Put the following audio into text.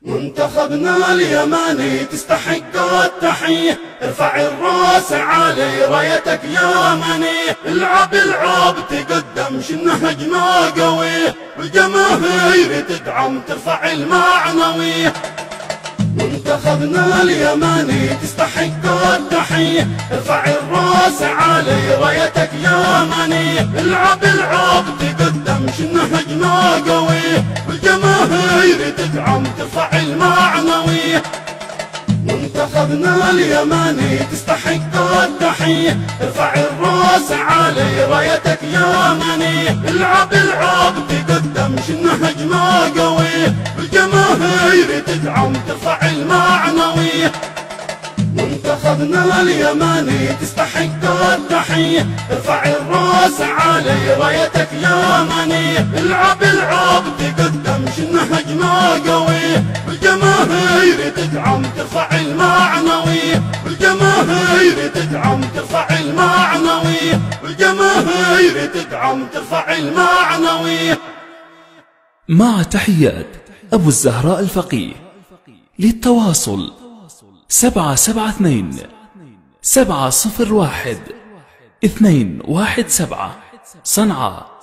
منتخبنا اليماني تستحق التحية، ارفع الراس عالي رايتك يا مني، العب العب تقدم شن هجمة قوية، والجماهير تدعم ترفع المعنوية. منتخبنا اليماني تستحق التحية، ارفع الراس عالي رايتك يا مني، العب العب تقدم شن هجمة قوية، والجماهير تدعم ترفع المعنوية. منتخبنا اليماني تستحق التحية، ارفع الراس عالي رايتك يا مني، العب العب تقدم شن هجمة قوية، والجماهير تدعم ترفع المعنوية. منتخبنا اليماني تستحق التحية، ارفع الراس عالي رايتك يا مني، العب العب تقدم شن هجمة قوية، والجماهير تدعم ترفع المعنوية، والجماهير تدعم ترفع المعنوية، والجماهير تدعم ترفع المعنوية. مع تحيات أبو الزهراء الفقيه. للتواصل 772 701 217 صنعاء.